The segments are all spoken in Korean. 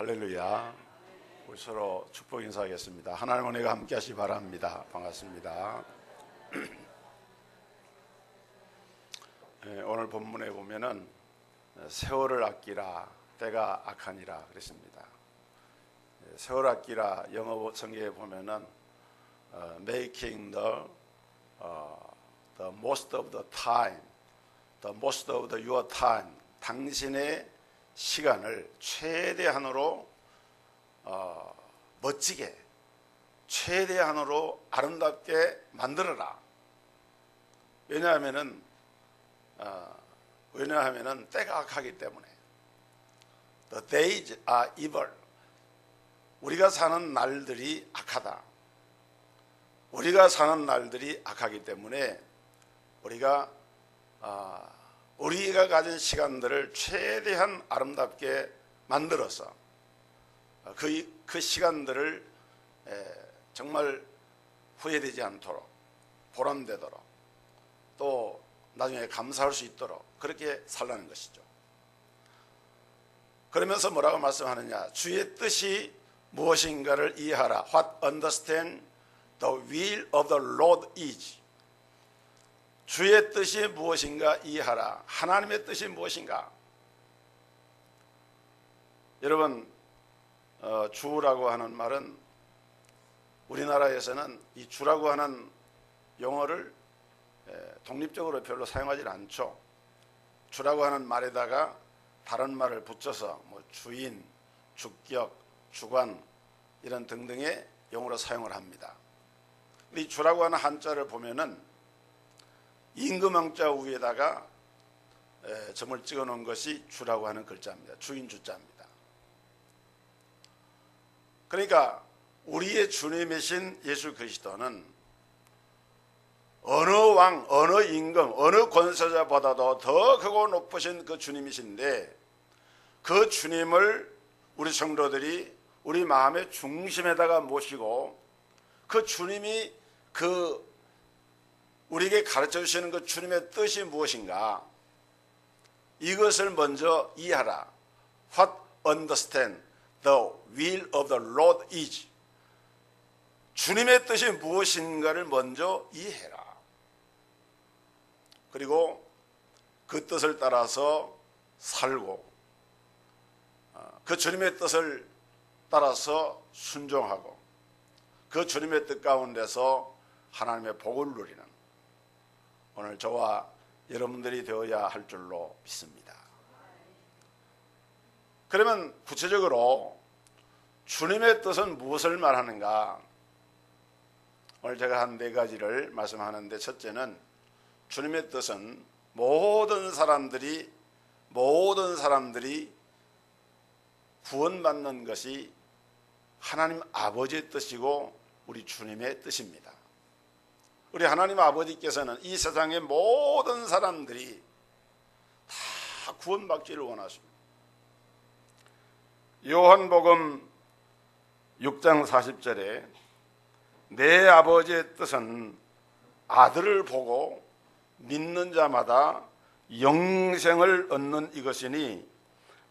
할렐루야. 우리 서로 축복 인사하겠습니다. 하나님 은혜가 함께 하시기 바랍니다. 반갑습니다. 오늘 본문에 보면은 세월을 아끼라 때가 악하니라 그랬습니다. 세월 아끼라 영어 성경에 보면은 making the most of the time, the most of the your time, 당신의 시간을 최대한으로 멋지게, 최대한으로 아름답게 만들어라. 왜냐하면은 때가 악하기 때문에. The days are evil. 우리가 사는 날들이 악하다. 우리가 사는 날들이 악하기 때문에 우리가 가진 시간들을 최대한 아름답게 만들어서 그 시간들을 정말 후회되지 않도록, 보람되도록, 또 나중에 감사할 수 있도록 그렇게 살라는 것이죠. 그러면서 뭐라고 말씀하느냐? 주의 뜻이 무엇인가를 이해하라. What understand the will of the Lord is. 주의 뜻이 무엇인가 이해하라. 하나님의 뜻이 무엇인가? 여러분, 주라고 하는 말은 우리나라에서는 이 주라고 하는 용어를 독립적으로 별로 사용하지 않죠. 주라고 하는 말에다가 다른 말을 붙여서 뭐 주인, 주격, 주관 이런 등등의 용어로 사용을 합니다. 이 주라고 하는 한자를 보면은 임금왕자 위에다가 점을 찍어 놓은 것이 주라고 하는 글자입니다. 주인 주자입니다. 그러니까 우리의 주님이신 예수 그리스도는 어느 왕, 어느 임금, 어느 권세자보다도 더 크고 높으신 그 주님이신데, 그 주님을 우리 성도들이 우리 마음의 중심에다가 모시고 그 주님이 우리에게 가르쳐 주시는 그 주님의 뜻이 무엇인가, 이것을 먼저 이해하라. What understand the will of the Lord is. 주님의 뜻이 무엇인가를 먼저 이해해라. 그리고 그 뜻을 따라서 살고, 그 주님의 뜻을 따라서 순종하고, 그 주님의 뜻 가운데서 하나님의 복을 누리는 오늘 저와 여러분들이 되어야 할 줄로 믿습니다. 그러면 구체적으로 주님의 뜻은 무엇을 말하는가? 오늘 제가 한 4가지를 말씀하는데, 첫째는 주님의 뜻은 모든 사람들이 구원받는 것이 하나님 아버지의 뜻이고 우리 주님의 뜻입니다. 우리 하나님 아버지께서는 이 세상의 모든 사람들이 다 구원받기를 원하십니다. 요한복음 6장 40절에 내 아버지의 뜻은 아들을 보고 믿는 자마다 영생을 얻는 이것이니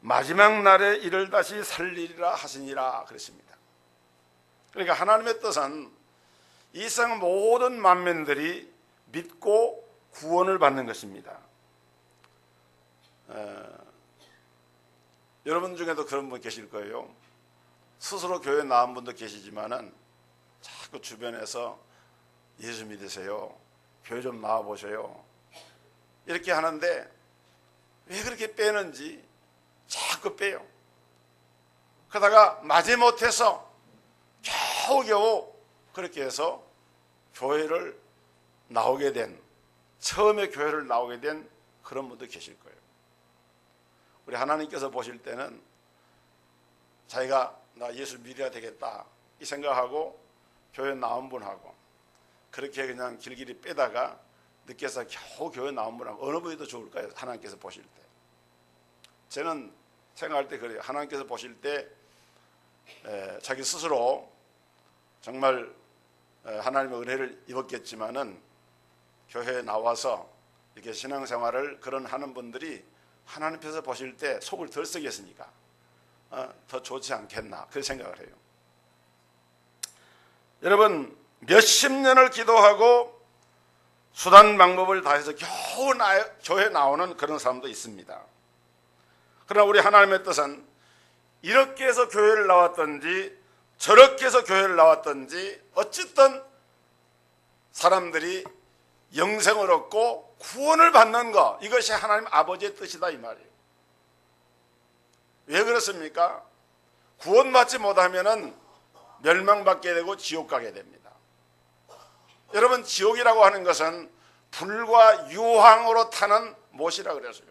마지막 날에 이를 다시 살리리라 하시니라 그랬습니다. 그러니까 하나님의 뜻은 이 세상 모든 만민들이 믿고 구원을 받는 것입니다. 여러분 중에도 그런 분 계실 거예요. 스스로 교회 나온 분도 계시지만은 자꾸 주변에서 예수 믿으세요, 교회 좀 나와보세요, 이렇게 하는데 왜 그렇게 빼는지 자꾸 빼요. 그러다가 마지못해서 겨우겨우 그렇게 해서 처음에 교회를 나오게 된 그런 분도 계실 거예요. 우리 하나님께서 보실 때는 자기가 나 예수 믿어야 되겠다 이 생각하고 교회 나온 분하고 그렇게 그냥 길길이 빼다가 늦게서 겨우 교회 나온 분하고 어느 분이 더 좋을까요? 하나님께서 보실 때. 저는 생각할 때 그래요. 하나님께서 보실 때 자기 스스로 정말 하나님의 은혜를 입었겠지만은 교회에 나와서 이렇게 신앙생활을 하는 분들이 하나님께서 보실 때 속을 덜 썩였으니까 더 좋지 않겠나 그런 생각을 해요. 여러분, 몇십 년을 기도하고 수단 방법을 다해서 겨우 교회에 나오는 그런 사람도 있습니다. 그러나 우리 하나님의 뜻은 이렇게 해서 교회를 나왔든지 저렇게 해서 교회를 나왔든지 어쨌든 사람들이 영생을 얻고 구원을 받는 것, 이것이 하나님 아버지의 뜻이다 이 말이에요. 왜 그렇습니까? 구원받지 못하면 멸망받게 되고 지옥 가게 됩니다. 여러분, 지옥이라고 하는 것은 불과 유황으로 타는 못이라 그랬어요.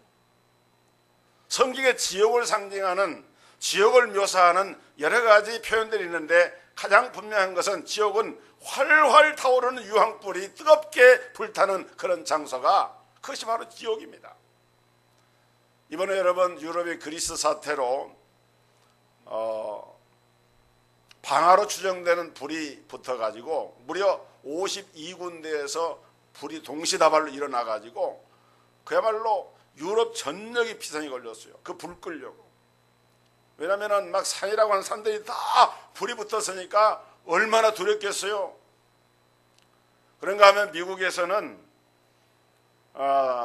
성경에 지옥을 상징하는, 지옥을 묘사하는 여러 가지 표현들이 있는데 가장 분명한 것은 지옥은 활활 타오르는 유황불이 뜨겁게 불타는 그런 장소가, 그것이 바로 지옥입니다. 이번에 여러분 유럽의 그리스 사태로 방화로 추정되는 불이 붙어가지고 무려 52군데에서 불이 동시다발로 일어나가지고 그야말로 유럽 전역이 피상이 걸렸어요. 그 불 끌려고. 왜냐하면 막 산이라고 하는 산들이 다 불이 붙었으니까 얼마나 두렵겠어요. 그런가 하면 미국에서는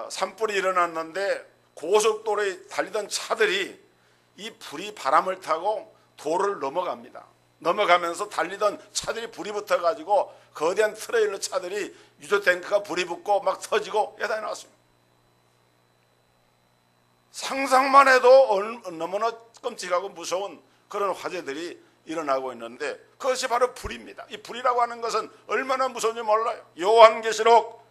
산불이 일어났는데 고속도로에 달리던 차들이 이 불이 바람을 타고 도로를 넘어갑니다. 넘어가면서 달리던 차들이 불이 붙어가지고 거대한 트레일러 차들이 유조 탱크가 불이 붙고 막 터지고 여기다 나왔어요. 상상만 해도 너무나 끔찍하고 무서운 그런 화재들이 일어나고 있는데 그것이 바로 불입니다. 이 불이라고 하는 것은 얼마나 무서운지 몰라요. 요한계시록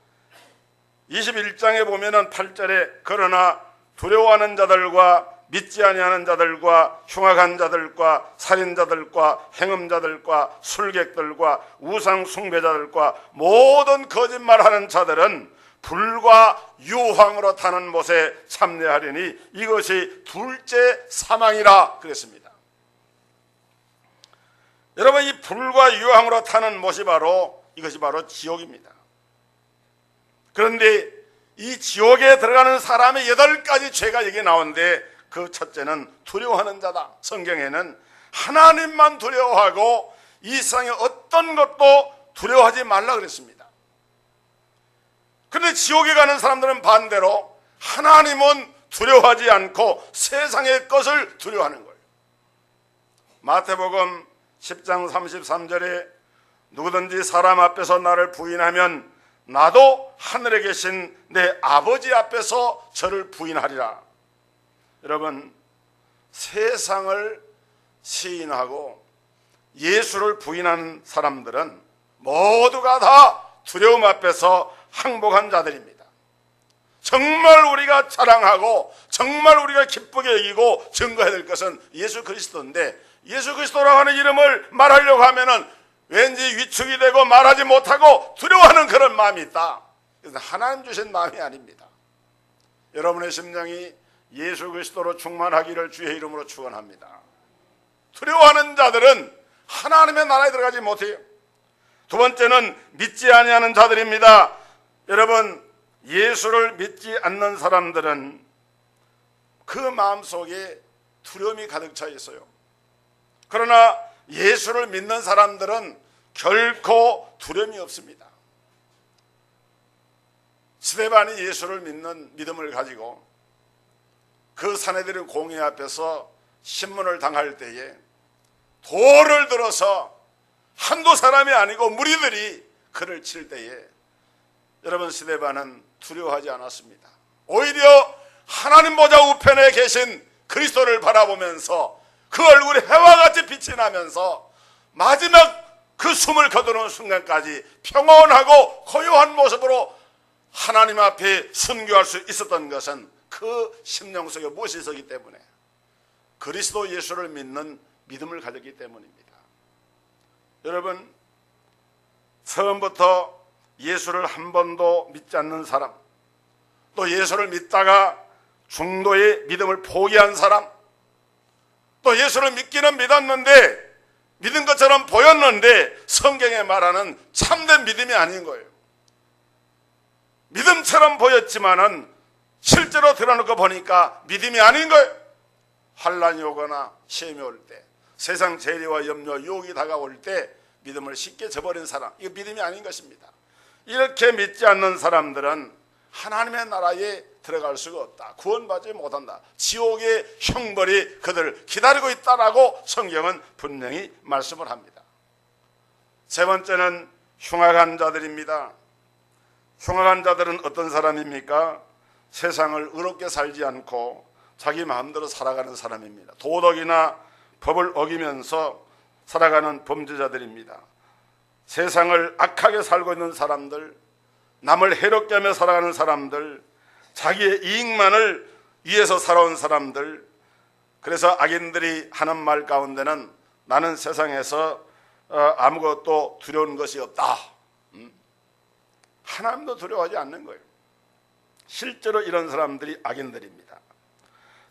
21장에 보면은 8절에 그러나 두려워하는 자들과 믿지 아니하는 자들과 흉악한 자들과 살인자들과 행음자들과 술객들과 우상 숭배자들과 모든 거짓말하는 자들은 불과 유황으로 타는 못에 참여하리니 이것이 둘째 사망이라 그랬습니다. 여러분, 이 불과 유황으로 타는 못이 이것이 바로 지옥입니다. 그런데 이 지옥에 들어가는 사람의 8가지 죄가 여기 나오는데 그 첫째는 두려워하는 자다. 성경에는 하나님만 두려워하고 이 세상의 어떤 것도 두려워하지 말라 그랬습니다. 그런데 지옥에 가는 사람들은 반대로 하나님은 두려워하지 않고 세상의 것을 두려워하는 거예요. 마태복음 10장 33절에 누구든지 사람 앞에서 나를 부인하면 나도 하늘에 계신 내 아버지 앞에서 저를 부인하리라. 여러분, 세상을 시인하고 예수를 부인하는 사람들은 모두가 다 두려움 앞에서 항복한 자들입니다. 정말 우리가 자랑하고 정말 우리가 기쁘게 여기고 증거해야 될 것은 예수 그리스도인데 예수 그리스도라고 하는 이름을 말하려고 하면은 왠지 위축이 되고 말하지 못하고 두려워하는 그런 마음이 있다. 그래서 하나님 주신 마음이 아닙니다. 여러분의 심령이 예수 그리스도로 충만하기를 주의 이름으로 축원합니다. 두려워하는 자들은 하나님의 나라에 들어가지 못해요. 두 번째는 믿지 아니하는 자들입니다. 여러분, 예수를 믿지 않는 사람들은 그 마음속에 두려움이 가득 차 있어요. 그러나 예수를 믿는 사람들은 결코 두려움이 없습니다. 스데반이 예수를 믿는 믿음을 가지고 그 사내들의 공회 앞에서 신문을 당할 때에 돌을 들어서 한두 사람이 아니고 무리들이 그를 칠 때에 여러분, 스데반은 두려워하지 않았습니다. 오히려 하나님 보좌 우편에 계신 그리스도를 바라보면서 그 얼굴이 해와 같이 빛이 나면서 마지막 그 숨을 거두는 순간까지 평온하고 고요한 모습으로 하나님 앞에 순교할 수 있었던 것은 그 심령 속에 무엇이 있었기 때문에 그리스도 예수를 믿는 믿음을 가졌기 때문입니다. 여러분, 처음부터 예수를 한 번도 믿지 않는 사람, 또 예수를 믿다가 중도의 믿음을 포기한 사람, 또 예수를 믿기는 믿었는데 믿은 것처럼 보였는데 성경에 말하는 참된 믿음이 아닌 거예요. 믿음처럼 보였지만은 실제로 드러놓고 보니까 믿음이 아닌 거예요. 환난이 오거나 시험이 올 때, 세상 재리와 염려, 유혹이 다가올 때 믿음을 쉽게 저버린 사람, 이거 믿음이 아닌 것입니다. 이렇게 믿지 않는 사람들은 하나님의 나라에 들어갈 수가 없다. 구원받지 못한다. 지옥의 형벌이 그들을 기다리고 있다라고 성경은 분명히 말씀을 합니다. 세 번째는 흉악한 자들입니다. 흉악한 자들은 어떤 사람입니까? 세상을 의롭게 살지 않고 자기 마음대로 살아가는 사람입니다. 도덕이나 법을 어기면서 살아가는 범죄자들입니다. 세상을 악하게 살고 있는 사람들, 남을 해롭게 하며 살아가는 사람들, 자기의 이익만을 위해서 살아온 사람들. 그래서 악인들이 하는 말 가운데는 나는 세상에서 아무것도 두려운 것이 없다. 하나님도 두려워하지 않는 거예요. 실제로 이런 사람들이 악인들입니다.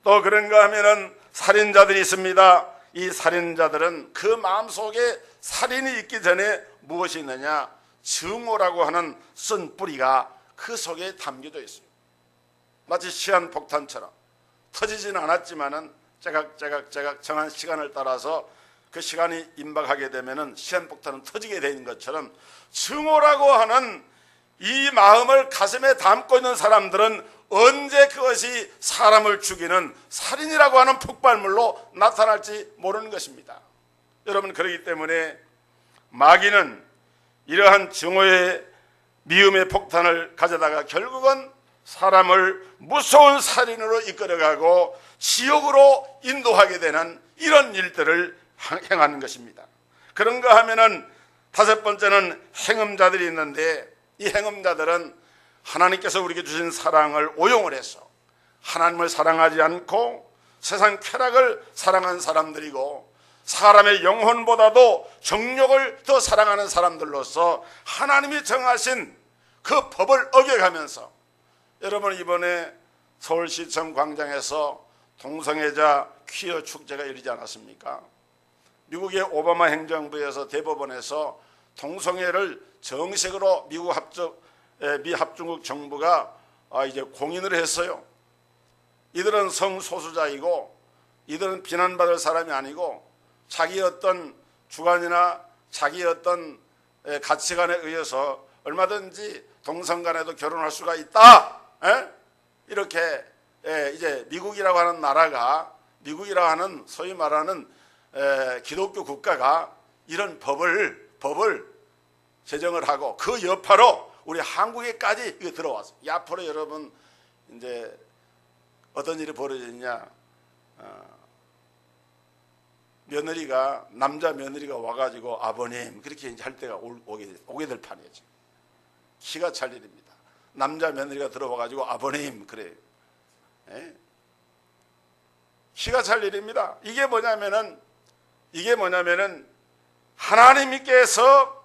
또 그런가 하면은 살인자들이 있습니다. 이 살인자들은 그 마음속에 살인이 있기 전에 무엇이 있느냐? 증오라고 하는 쓴 뿌리가 그 속에 담겨져 있어요. 마치 시한폭탄처럼 터지지는 않았지만은 제각 정한 시간을 따라서 그 시간이 임박하게 되면은 시한폭탄은 터지게 되는 것처럼 증오라고 하는 이 마음을 가슴에 담고 있는 사람들은 언제 그것이 사람을 죽이는 살인이라고 하는 폭발물로 나타날지 모르는 것입니다. 여러분, 그렇기 때문에 마귀는 이러한 증오의 미움의 폭탄을 가져다가 결국은 사람을 무서운 살인으로 이끌어가고 지옥으로 인도하게 되는 이런 일들을 행하는 것입니다. 그런가 하면은 다섯 번째는 행음자들이 있는데, 이 행음자들은 하나님께서 우리에게 주신 사랑을 오용을 해서 하나님을 사랑하지 않고 세상 쾌락을 사랑한 사람들이고, 사람의 영혼보다도 정욕을 더 사랑하는 사람들로서 하나님이 정하신 그 법을 어겨가면서, 여러분 이번에 서울시청 광장에서 동성애자 퀴어 축제가 열리지 않았습니까? 미국의 오바마 행정부에서 대법원에서 동성애를 정식으로 미 합중국 정부가 이제 공인을 했어요. 이들은 성소수자이고 이들은 비난받을 사람이 아니고 자기 어떤 주관이나 자기 어떤 가치관에 의해서 얼마든지 동성 간에도 결혼할 수가 있다. 이렇게 이제 미국이라고 하는 나라가, 미국이라고 하는 소위 말하는 기독교 국가가 이런 법을 제정을 하고 그 여파로 우리 한국에까지 이거 들어왔어요. 앞으로 여러분 이제 어떤 일이 벌어지냐, 며느리가, 남자 며느리가 와가지고 아버님 그렇게 이제 할 때가 오게 될 판이에요. 지금 기가 찰 일입니다. 남자 며느리가 들어와가지고 아버님 그래요. 기가 찰 일입니다. 이게 뭐냐면은 하나님께서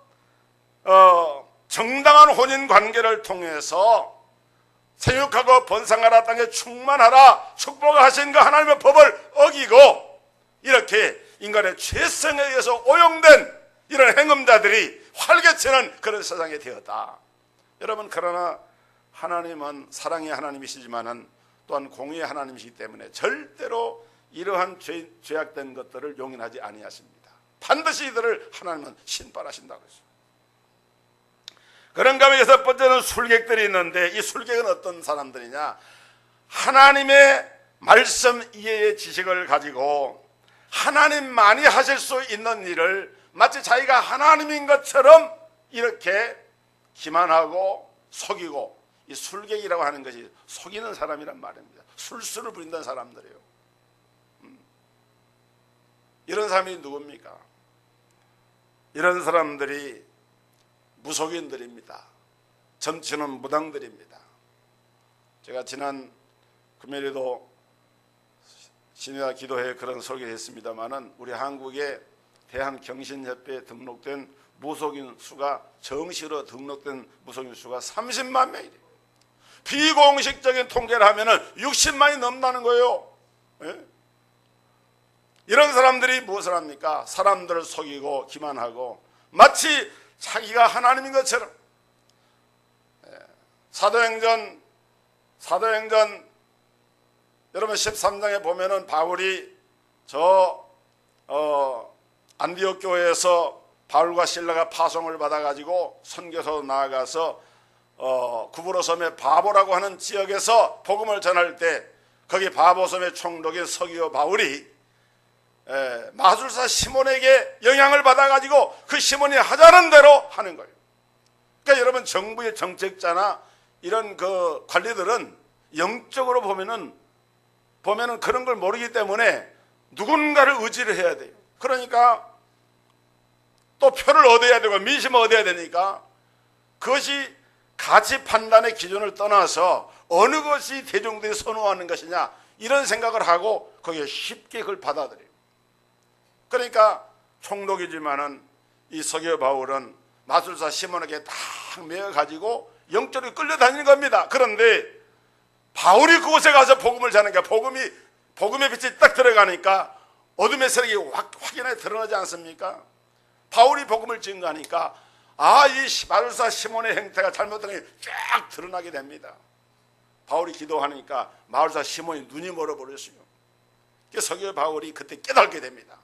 정당한 혼인 관계를 통해서 생육하고 번성하라, 땅에 충만하라 축복하신 그 하나님의 법을 어기고 이렇게 인간의 죄성에 의해서 오용된 이런 행음자들이 활개치는 그런 세상이 되었다. 여러분, 그러나 하나님은 사랑의 하나님이시지만은 또한 공의의 하나님이시기 때문에 절대로 이러한 죄악된 것들을 용인하지 아니하십니다. 반드시 이들을 하나님은 신발하신다고 했어요. 그런가 하면 여섯 번째는 술객들이 있는데, 이 술객은 어떤 사람들이냐? 하나님의 말씀 이해의 지식을 가지고 하나님만이 하실 수 있는 일을 마치 자기가 하나님인 것처럼 이렇게 기만하고 속이고, 이 술객이라고 하는 것이 속이는 사람이란 말입니다. 술수를 부린다는 사람들이에요. 이런 사람이 누굽니까? 이런 사람들이 무속인들입니다. 점치는 무당들입니다. 제가 지난 금요일에도 신의와 기도회에 그런 설교를 했습니다마는 우리 한국의 대한경신협회에 등록된 무속인 수가, 정식으로 등록된 무속인 수가 30만 명이래요. 비공식적인 통계를 하면은 60만이 넘는다는 거예요. 이런 사람들이 무엇을 합니까? 사람들을 속이고 기만하고 마치 자기가 하나님인 것처럼. 사도행전 여러분 13장에 보면은 바울이 저 안디옥 교회에서 바울과 실라가 파송을 받아가지고 선교사로 나아가서 구브로 섬의 바보라고 하는 지역에서 복음을 전할 때 거기 바보섬의 총독인 서기오 바울이 마술사 시몬에게 영향을 받아가지고 그 시몬이 하자는 대로 하는 거예요. 그러니까 여러분 정부의 정책자나 이런 그 관리들은 영적으로 보면은 그런 걸 모르기 때문에 누군가를 의지를 해야 돼요. 그러니까 또 표를 얻어야 되고 민심을 얻어야 되니까 그것이 가치 판단의 기준을 떠나서 어느 것이 대중들이 선호하는 것이냐 이런 생각을 하고 거기에 쉽게 그걸 받아들여요. 그러니까 총독이지만은 이 서기오 바울은 마술사 시몬에게 딱 매어가지고 영적으로 끌려다니는 겁니다. 그런데 바울이 그곳에 가서 복음을 전하니까 복음의 빛이 딱 들어가니까 어둠의 세력이 확연하게 드러나지 않습니까? 바울이 복음을 증거하니까 이 마술사 시몬의 행태가 잘못된 게 쫙 드러나게 됩니다. 바울이 기도하니까 마술사 시몬이 눈이 멀어버렸어요. 그래서 서기오 바울이 그때 깨닫게 됩니다.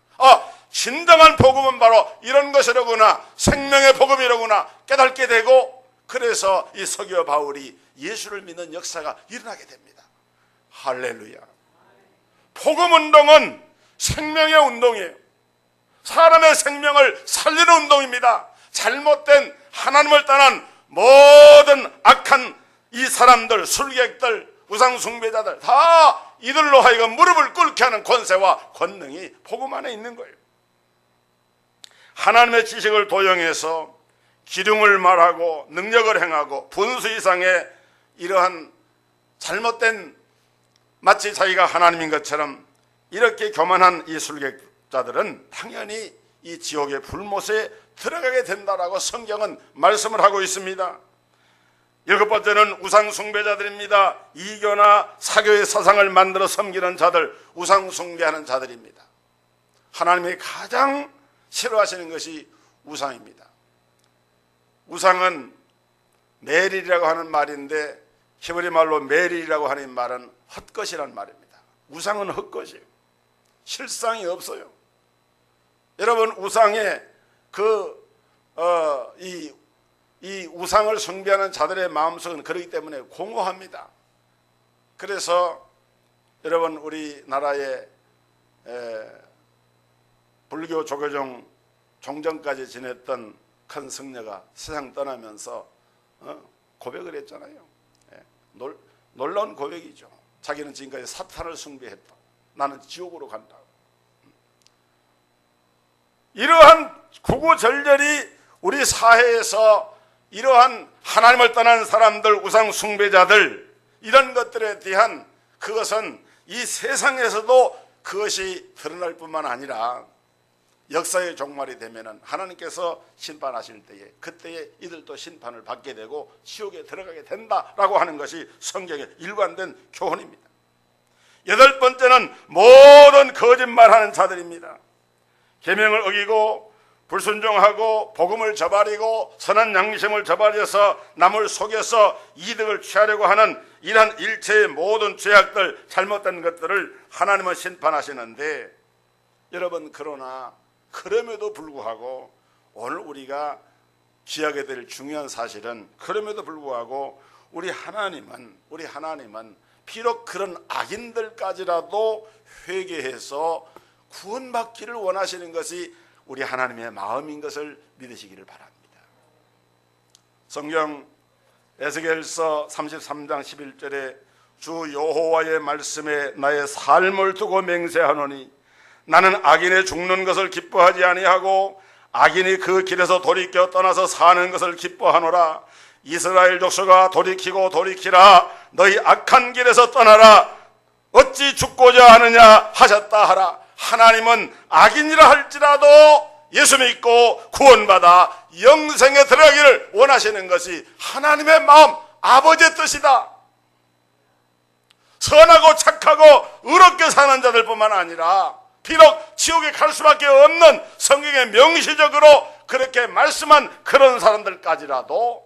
진정한 복음은 바로 이런 것이로구나, 생명의 복음이로구나 깨닫게 되고, 그래서 이 서기오 바울이 예수를 믿는 역사가 일어나게 됩니다. 할렐루야. 복음운동은 생명의 운동이에요. 사람의 생명을 살리는 운동입니다. 잘못된 하나님을 떠난 모든 악한 이 사람들, 술객들, 우상숭배자들 다 이들로 하여금 무릎을 꿇게 하는 권세와 권능이 복음 안에 있는 거예요. 하나님의 지식을 도용해서 기륭을 말하고 능력을 행하고 분수 이상의 이러한 잘못된, 마치 자기가 하나님인 것처럼 이렇게 교만한 이 술객자들은 당연히 이 지옥의 불못에 들어가게 된다라고 성경은 말씀을 하고 있습니다. 7번째는 우상숭배자들입니다. 이교나 사교의 사상을 만들어 섬기는 자들, 우상숭배하는 자들입니다. 하나님이 가장 싫어하시는 것이 우상입니다. 우상은 메릴이라고 하는 말인데 히브리 말로 메릴이라고 하는 말은 헛것이란 말입니다. 우상은 헛것이에요. 실상이 없어요. 여러분 우상의 이 우상을 숭배하는 자들의 마음속은 그렇기 때문에 공허합니다. 그래서 여러분 우리나라의 불교 조계종 종정까지 지냈던 큰 승려가 세상 떠나면서 고백을 했잖아요. 놀라운 고백이죠. 자기는 지금까지 사탄을 숭배했다. 나는 지옥으로 간다. 이러한 구구절절히 우리 사회에서 이러한 하나님을 떠난 사람들, 우상 숭배자들, 이런 것들에 대한 그것은 이 세상에서도 그것이 드러날 뿐만 아니라 역사의 종말이 되면은 하나님께서 심판하실 때에 그때에 이들도 심판을 받게 되고 지옥에 들어가게 된다라고 하는 것이 성경의 일관된 교훈입니다. 8번째는 모든 거짓말하는 자들입니다. 계명을 어기고 불순종하고 복음을 저버리고 선한 양심을 저버려서 남을 속여서 이득을 취하려고 하는 이러한 일체의 모든 죄악들, 잘못된 것들을 하나님은 심판하시는데, 여러분 그럼에도 불구하고 오늘 우리가 기억해야 될 중요한 사실은, 그럼에도 불구하고 우리 하나님은 비록 그런 악인들까지라도 회개해서 구원받기를 원하시는 것이 우리 하나님의 마음인 것을 믿으시기를 바랍니다. 성경 에스겔서 33장 11절에 주 여호와의 말씀에 나의 삶을 두고 맹세하노니 나는 악인의 죽는 것을 기뻐하지 아니하고 악인이 그 길에서 돌이켜 떠나서 사는 것을 기뻐하노라. 이스라엘 족속아 돌이키고 돌이키라. 너희 악한 길에서 떠나라. 어찌 죽고자 하느냐 하셨다 하라. 하나님은 악인이라 할지라도 예수 믿고 구원받아 영생에 들어가기를 원하시는 것이 하나님의 마음, 아버지의 뜻이다. 선하고 착하고 의롭게 사는 자들뿐만 아니라 비록 지옥에 갈 수밖에 없는 성경에 명시적으로 그렇게 말씀한 그런 사람들까지라도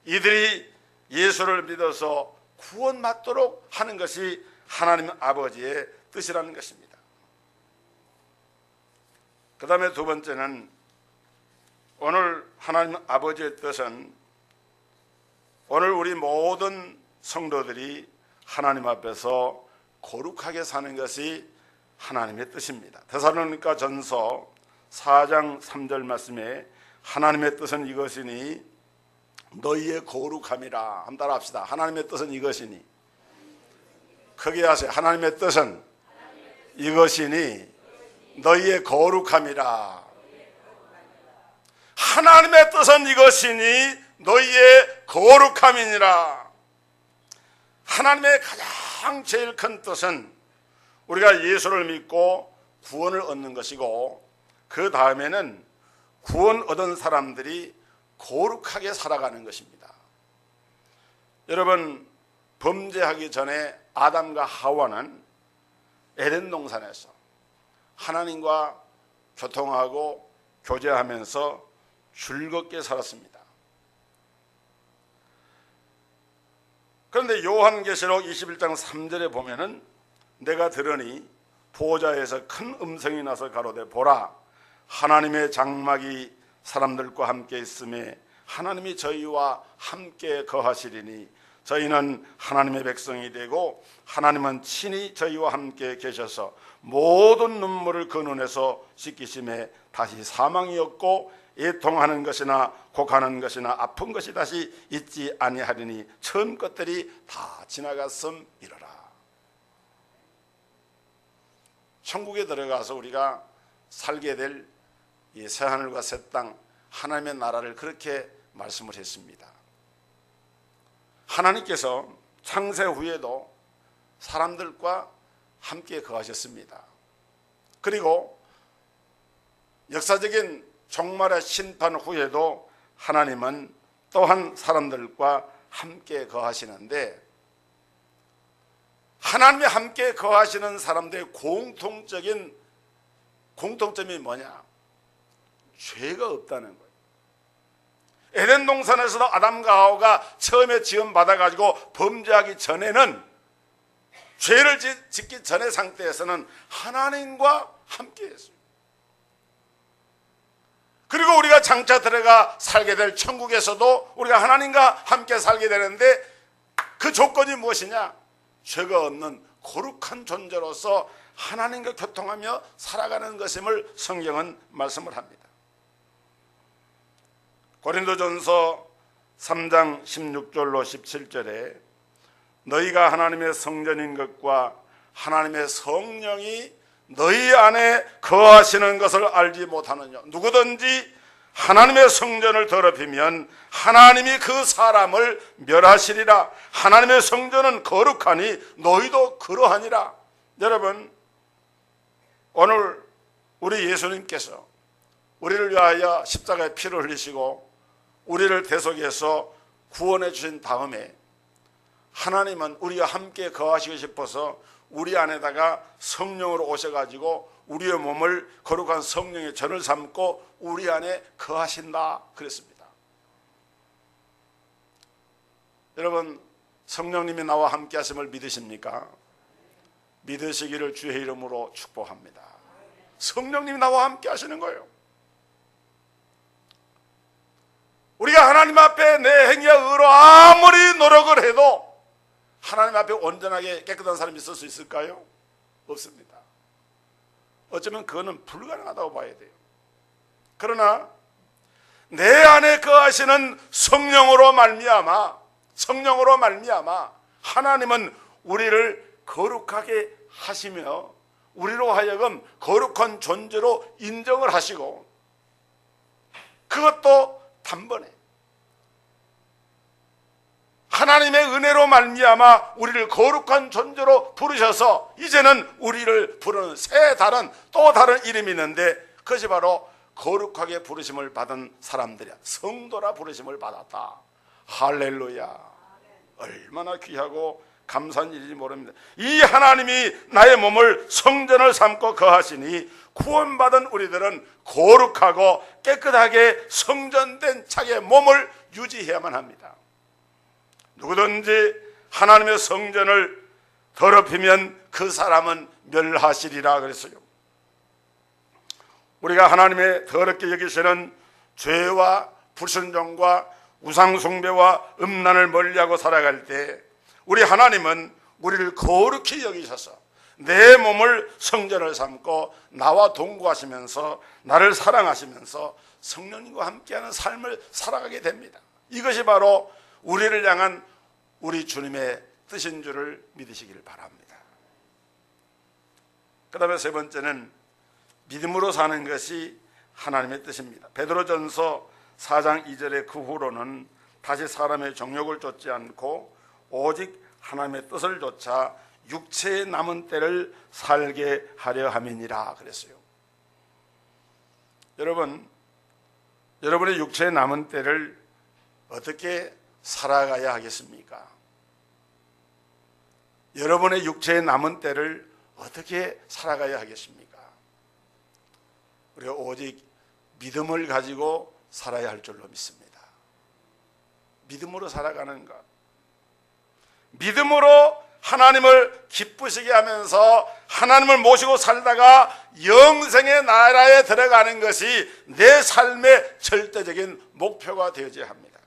이들이 예수를 믿어서 구원받도록 하는 것이 하나님 아버지의 뜻이라는 것입니다. 그 다음에 두 번째는 오늘 하나님 아버지의 뜻은 오늘 우리 모든 성도들이 하나님 앞에서 거룩하게 사는 것이 하나님의 뜻입니다. 데살로니가 전서 4장 3절 말씀에 하나님의 뜻은 이것이니 너희의 거룩함이라. 한번 따라 합시다. 하나님의 뜻은 이것이니. 크게 하세요. 하나님의 뜻은 이것이니 너희의 거룩함이라. 하나님의 뜻은 이것이니 너희의 거룩함이니라. 하나님의 가장 제일 큰 뜻은 우리가 예수를 믿고 구원을 얻는 것이고, 그 다음에는 구원 얻은 사람들이 거룩하게 살아가는 것입니다. 여러분, 범죄하기 전에 아담과 하와는 에덴 동산에서 하나님과 교통하고 교제하면서 즐겁게 살았습니다. 그런데 요한계시록 21장 3절에 보면은 내가 들으니 보좌에서 큰 음성이 나서 가로되 보라, 하나님의 장막이 사람들과 함께 있음에 하나님이 저희와 함께 거하시리니 저희는 하나님의 백성이 되고 하나님은 친히 저희와 함께 계셔서 모든 눈물을 그 눈에서 씻기심에 다시 사망이 없고 애통하는 것이나 곡하는 것이나 아픈 것이 다시 있지 아니하리니 처음 것들이 다 지나갔음이로라. 천국에 들어가서 우리가 살게 될 이 새하늘과 새 땅, 하나님의 나라를 그렇게 말씀을 했습니다. 하나님께서 창세 후에도 사람들과 함께 거하셨습니다. 그리고 역사적인 종말의 심판 후에도 하나님은 또한 사람들과 함께 거하시는데, 하나님이 함께 거하시는 사람들의 공통점이 뭐냐? 죄가 없다는 거예요. 에덴 동산에서도 아담과 하와가 처음에 지음 받아가지고 범죄하기 전에는, 죄를 짓기 전의 상태에서는 하나님과 함께 했어요. 그리고 우리가 장차 들어가 살게 될 천국에서도 우리가 하나님과 함께 살게 되는데, 그 조건이 무엇이냐? 죄가 없는 거룩한 존재로서 하나님과 교통하며 살아가는 것임을 성경은 말씀을 합니다. 고린도전서 3장 16절로 17절에 너희가 하나님의 성전인 것과 하나님의 성령이 너희 안에 거하시는 것을 알지 못하느냐? 누구든지 하나님의 성전을 더럽히면 하나님이 그 사람을 멸하시리라. 하나님의 성전은 거룩하니 너희도 그러하니라. 여러분, 오늘 우리 예수님께서 우리를 위하여 십자가에 피를 흘리시고 우리를 대속해서 구원해 주신 다음에 하나님은 우리와 함께 거하시고 싶어서 우리 안에다가 성령으로 오셔가지고 우리의 몸을 거룩한 성령의 전을 삼고 우리 안에 거하신다 그랬습니다. 여러분, 성령님이 나와 함께 하심을 믿으십니까? 믿으시기를 주의 이름으로 축복합니다. 성령님이 나와 함께 하시는 거예요. 우리가 하나님 앞에 내 행위와 의로 아무리 노력을 해도 하나님 앞에 온전하게 깨끗한 사람이 있을 수 있을까요? 없습니다. 어쩌면 그거는 불가능하다고 봐야 돼요. 그러나 내 안에 거하시는 성령으로 말미암아 하나님은 우리를 거룩하게 하시며 우리로 하여금 거룩한 존재로 인정을 하시고, 그것도 단번에 하나님의 은혜로 말미암아 우리를 거룩한 존재로 부르셔서 이제는 우리를 부르는 또 다른 이름이 있는데, 그것이 바로 거룩하게 부르심을 받은 사람들이야. 성도라 부르심을 받았다. 할렐루야. 얼마나 귀하고 감사한 일인지 모릅니다. 이 하나님이 나의 몸을 성전을 삼고 거하시니 구원받은 우리들은 거룩하고 깨끗하게 성전된 자기의 몸을 유지해야만 합니다. 누구든지 하나님의 성전을 더럽히면 그 사람은 멸하시리라 그랬어요. 우리가 하나님의 더럽게 여기시는 죄와 불순종과 우상숭배와 음란을 멀리하고 살아갈 때 우리 하나님은 우리를 거룩히 여기셔서 내 몸을 성전을 삼고 나와 동거하시면서 나를 사랑하시면서 성령님과 함께하는 삶을 살아가게 됩니다. 이것이 바로 우리를 향한 우리 주님의 뜻인 줄을 믿으시기를 바랍니다. 그 다음에 세 번째는 믿음으로 사는 것이 하나님의 뜻입니다. 베드로전서 4장 2절에 그 후로는 다시 사람의 정욕을 좇지 않고 오직 하나님의 뜻을 좇아 육체의 남은 때를 살게 하려 함이니라 그랬어요. 여러분, 여러분의 육체의 남은 때를 어떻게 살아가야 하겠습니까? 여러분의 육체의 남은 때를 어떻게 살아가야 하겠습니까? 우리가 오직 믿음을 가지고 살아야 할 줄로 믿습니다. 믿음으로 살아가는 것, 믿음으로 하나님을 기쁘시게 하면서 하나님을 모시고 살다가 영생의 나라에 들어가는 것이 내 삶의 절대적인 목표가 되어야 합니다.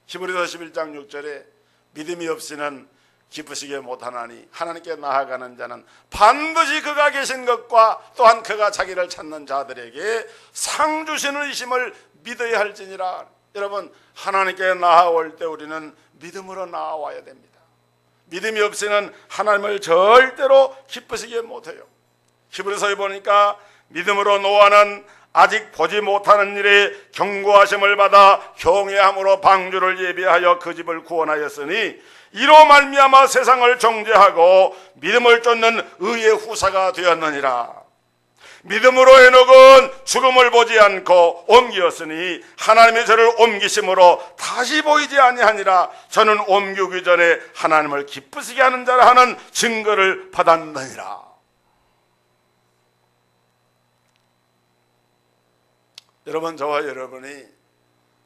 히브리서 11장 6절에 믿음이 없이는 기쁘시게 못하나니 하나님께 나아가는 자는 반드시 그가 계신 것과 또한 그가 자기를 찾는 자들에게 상 주시는 이심을 믿어야 할지니라. 여러분, 하나님께 나아올 때 우리는 믿음으로 나아와야 됩니다. 믿음이 없이는 하나님을 절대로 기쁘시게 못해요. 히브리서에 보니까 믿음으로 노아는 아직 보지 못하는 일에 경고하심을 받아 경외함으로 방주를 예비하여 그 집을 구원하였으니 이로 말미암아 세상을 정죄하고 믿음을 쫓는 의의 후사가 되었느니라. 믿음으로 에녹은 죽음을 보지 않고 옮기었으니 하나님의 저를 옮기심으로 다시 보이지 아니하니라. 저는 옮기기 전에 하나님을 기쁘시게 하는 자라 하는 증거를 받았느니라. 여러분, 저와 여러분이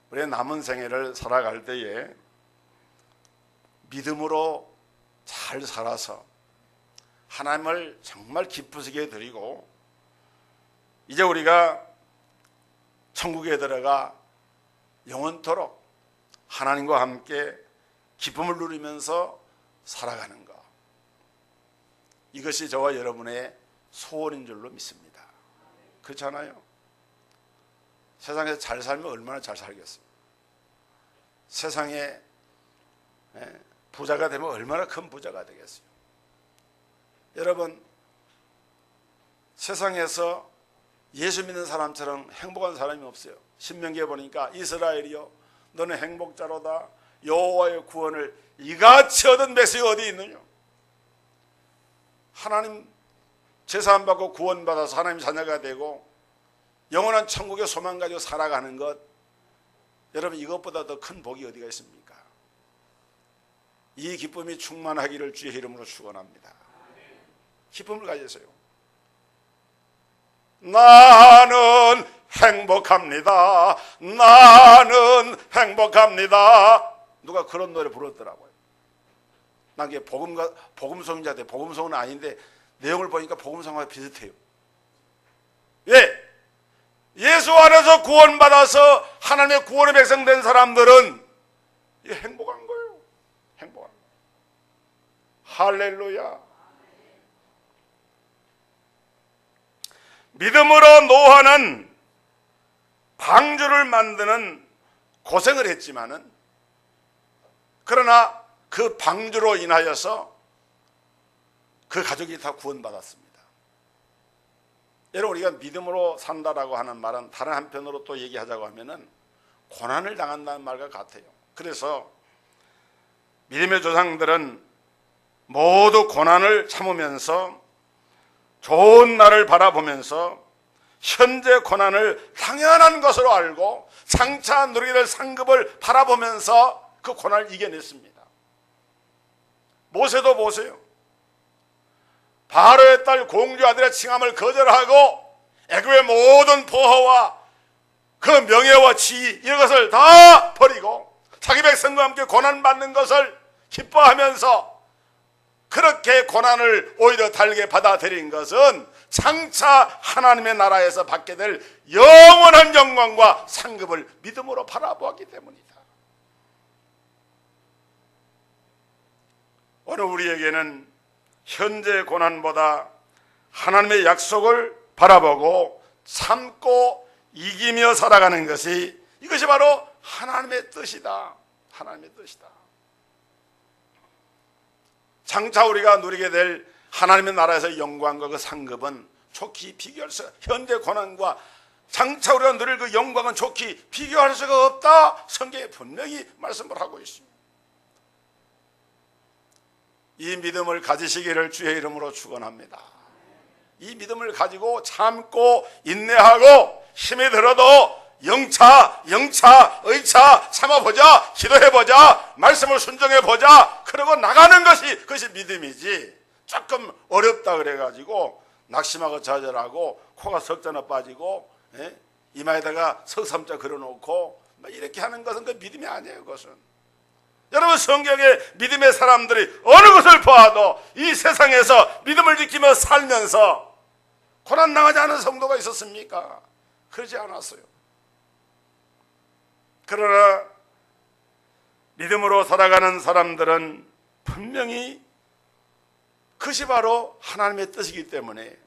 우리의 남은 생애를 살아갈 때에 믿음으로 잘 살아서 하나님을 정말 기쁘시게 드리고 이제 우리가 천국에 들어가 영원토록 하나님과 함께 기쁨을 누리면서 살아가는 것, 이것이 저와 여러분의 소원인 줄로 믿습니다. 그렇잖아요? 세상에서 잘 살면 얼마나 잘 살겠어요. 세상에 부자가 되면 얼마나 큰 부자가 되겠어요. 여러분, 세상에서 예수 믿는 사람처럼 행복한 사람이 없어요. 신명기에 보니까 이스라엘이여 너는 행복자로다. 여호와의 구원을 이같이 얻은 백성이 어디 있느냐. 하나님 제사 받고 구원받아서 하나님 자녀가 되고 영원한 천국의 소망 가지고 살아가는 것, 여러분, 이것보다 더 큰 복이 어디가 있습니까? 이 기쁨이 충만하기를 주의 이름으로 축원합니다. 기쁨을 가지세요. 나는 행복합니다. 나는 행복합니다. 누가 그런 노래 불렀더라고요. 난 이게 복음송인자인데, 복음송은 아닌데 내용을 보니까 복음송과 비슷해요. 예, 예수 안에서 구원받아서 하나님의 구원의 백성 된 사람들은 이게 행복한 거예요. 행복한 거예요. 할렐루야. 믿음으로 노아는 방주를 만드는 고생을 했지만은, 그러나 그 방주로 인하여서 그 가족이 다 구원받았습니다. 여러분, 우리가 믿음으로 산다라고 하는 말은 다른 한편으로 또 얘기하자고 하면은 고난을 당한다는 말과 같아요. 그래서 믿음의 조상들은 모두 고난을 참으면서 좋은 날을 바라보면서 현재 고난을 당연한 것으로 알고 장차 누리게 될 상급을 바라보면서 그 고난을 이겨냈습니다. 모세도 보세요. 바로의 딸 공주 아들의 칭함을 거절하고 애굽의 모든 포효와 그 명예와 지위, 이런 것을 다 버리고 자기 백성과 함께 고난받는 것을 기뻐하면서 그렇게 고난을 오히려 달게 받아들인 것은 장차 하나님의 나라에서 받게 될 영원한 영광과 상급을 믿음으로 바라보았기 때문이다. 오늘 우리에게는 현재 고난보다 하나님의 약속을 바라보고 참고 이기며 살아가는 것이, 이것이 바로 하나님의 뜻이다. 하나님의 뜻이다. 장차 우리가 누리게 될 하나님의 나라에서 영광과 그 상급은 좋게 비교할 수, 현재 고난과 장차 우리가 누릴 그 영광은 좋게 비교할 수가 없다. 성경에 분명히 말씀을 하고 있습니다. 이 믿음을 가지시기를 주의 이름으로 축원합니다. 이 믿음을 가지고 참고 인내하고 힘이 들어도 영차 의차 참아보자, 기도해보자, 말씀을 순종해보자, 그러고 나가는 것이, 그것이 믿음이지, 조금 어렵다 그래가지고 낙심하고 좌절하고 코가 석자나 빠지고 이마에다가 석삼자 그려놓고 이렇게 하는 것은 그 믿음이 아니에요. 그것은 여러분, 성경에 믿음의 사람들이 어느 것을 보아도 이 세상에서 믿음을 지키며 살면서 고난당하지 않은 성도가 있었습니까? 그러지 않았어요. 그러나 믿음으로 살아가는 사람들은 분명히 그것이 바로 하나님의 뜻이기 때문에,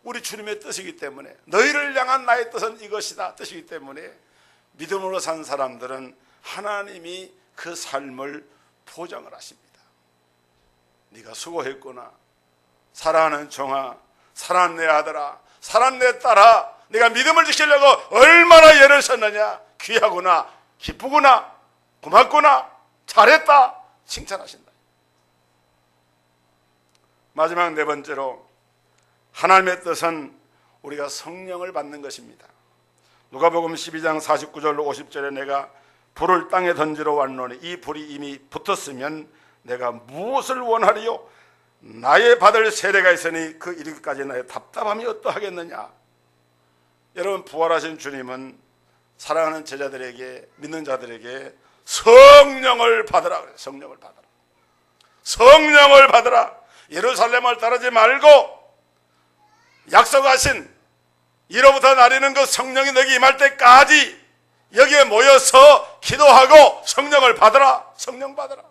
우리 주님의 뜻이기 때문에, 너희를 향한 나의 뜻은 이것이다 뜻이기 때문에 믿음으로 산 사람들은 하나님이 그 삶을 보장을 하십니다. 네가 수고했구나, 사랑하는 종아, 사랑하는 내 아들아, 사랑하는 내 딸아, 네가 믿음을 지키려고 얼마나 애를 썼느냐, 귀하구나, 기쁘구나, 고맙구나, 잘했다, 칭찬하신다. 마지막 네 번째로, 하나님의 뜻은 우리가 성령을 받는 것입니다. 누가복음 12장 49절로 50절에 내가 불을 땅에 던지러 왔노니 이 불이 이미 붙었으면 내가 무엇을 원하리요? 나의 받을 세례가 있으니 그 이르기까지 나의 답답함이 어떠하겠느냐. 여러분, 부활하신 주님은 사랑하는 제자들에게, 믿는 자들에게 성령을 받으라 그래요. 성령을 받으라. 성령을 받으라. 예루살렘을 따르지 말고 약속하신 이로부터 나리는 그 성령이 너에게 임할 때까지 여기에 모여서 기도하고 성령을 받으라. 성령 받으라.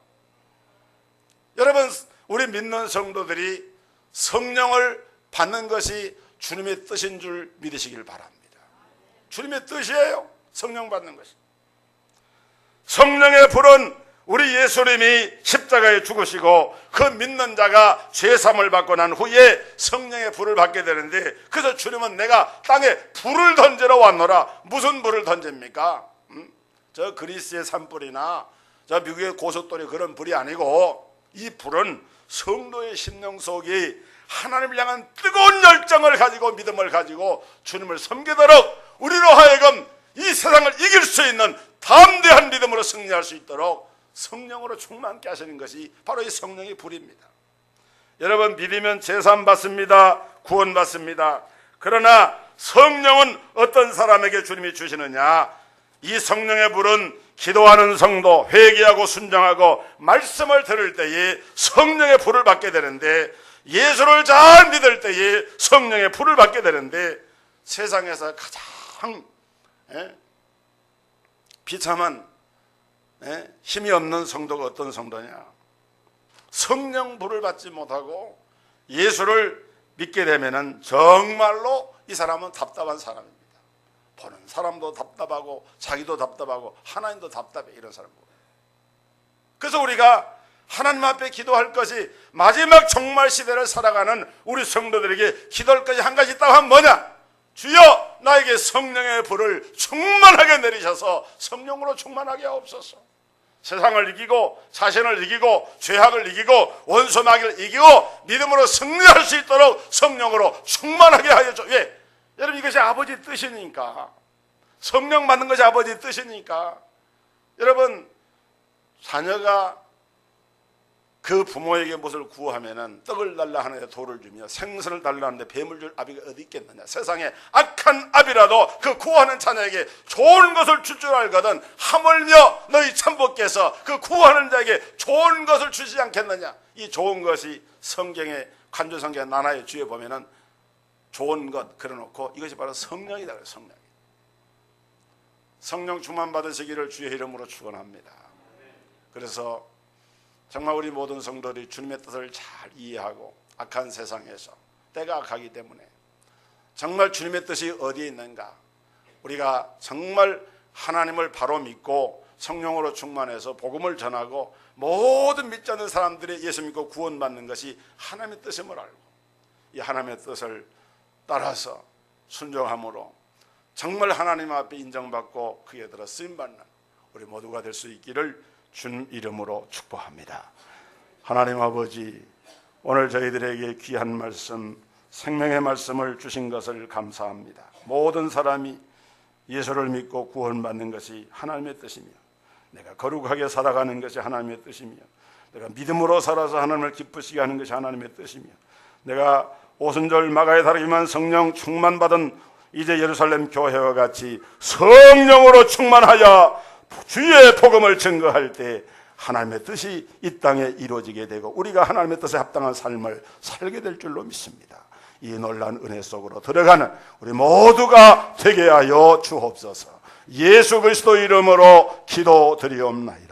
여러분, 우리 믿는 성도들이 성령을 받는 것이 주님의 뜻인 줄 믿으시길 바랍니다. 주님의 뜻이에요. 성령 받는 것이. 성령의 불은 우리 예수님이 십자가에 죽으시고 그 믿는 자가 죄사함을 받고 난 후에 성령의 불을 받게 되는데, 그래서 주님은 내가 땅에 불을 던지러 왔노라. 무슨 불을 던집니까? 저 그리스의 산불이나 저 미국의 고속도로 그런 불이 아니고, 이 불은 성도의 심령 속에 하나님을 향한 뜨거운 열정을 가지고 믿음을 가지고 주님을 섬기도록 우리로 하여금 이 세상을 이길 수 있는 담대한 믿음으로 승리할 수 있도록 성령으로 충만케 하시는 것이 바로 이 성령의 불입니다. 여러분, 믿으면 제사함 받습니다. 구원 받습니다. 그러나 성령은 어떤 사람에게 주님이 주시느냐? 이 성령의 불은 기도하는 성도, 회개하고 순종하고 말씀을 들을 때에 성령의 불을 받게 되는데, 예수를 잘 믿을 때에 성령의 불을 받게 되는데, 세상에서 가장 비참한 힘이 없는 성도가 어떤 성도냐? 성령 불을 받지 못하고 예수를 믿게 되면은 정말로 이 사람은 답답한 사람입니다. 보는 사람도 답답하고 자기도 답답하고 하나님도 답답해, 이런 사람. 그래서 우리가 하나님 앞에 기도할 것이, 마지막 종말 시대를 살아가는 우리 성도들에게 기도할 것이 한 가지 있다고 하면 뭐냐? 주여, 나에게 성령의 불을 충만하게 내리셔서 성령으로 충만하게 하옵소서. 세상을 이기고 자신을 이기고 죄악을 이기고 원수 마귀를 이기고 믿음으로 승리할 수 있도록 성령으로 충만하게 하여 줘. 왜? 여러분, 이것이 아버지 뜻이니까. 성령 받는 것이 아버지 뜻이니까. 여러분, 자녀가 그 부모에게 무엇을 구하면은 떡을 달라 하는데 돌을 주며 생선을 달라 하는데 뱀을 줄 아비가 어디 있겠느냐. 세상에 악한 아비라도 그 구하는 자녀에게 좋은 것을 줄 줄 알거든 하물며 너희 천부께서 그 구하는 자에게 좋은 것을 주시지 않겠느냐. 이 좋은 것이 성경에 간주성경에 나나의 주에 보면은 좋은 것 그려놓고 이것이 바로 성령이다. 성령. 성령 충만 받으시기를 주의 이름으로 축원합니다. 그래서 정말 우리 모든 성도들이 주님의 뜻을 잘 이해하고 악한 세상에서 때가 악하기 때문에 정말 주님의 뜻이 어디에 있는가, 우리가 정말 하나님을 바로 믿고 성령으로 충만해서 복음을 전하고 모든 믿지 않는 사람들이 예수 믿고 구원받는 것이 하나님의 뜻임을 알고 이 하나님의 뜻을 따라서 순종함으로 정말 하나님 앞에 인정받고 그에 들어 쓰임받는 우리 모두가 될 수 있기를 주님 이름으로 축복합니다. 하나님 아버지, 오늘 저희들에게 귀한 말씀, 생명의 말씀을 주신 것을 감사합니다. 모든 사람이 예수를 믿고 구원받는 것이 하나님의 뜻이며, 내가 거룩하게 살아가는 것이 하나님의 뜻이며, 내가 믿음으로 살아서 하나님을 기쁘시게 하는 것이 하나님의 뜻이며, 내가 오순절 마가에 다르기만 성령 충만받은 이제 예루살렘 교회와 같이 성령으로 충만하여 주의 복음을 증거할 때 하나님의 뜻이 이 땅에 이루어지게 되고 우리가 하나님의 뜻에 합당한 삶을 살게 될 줄로 믿습니다. 이 놀라운 은혜 속으로 들어가는 우리 모두가 되게 하여 주옵소서. 예수 그리스도 이름으로 기도드리옵나이다.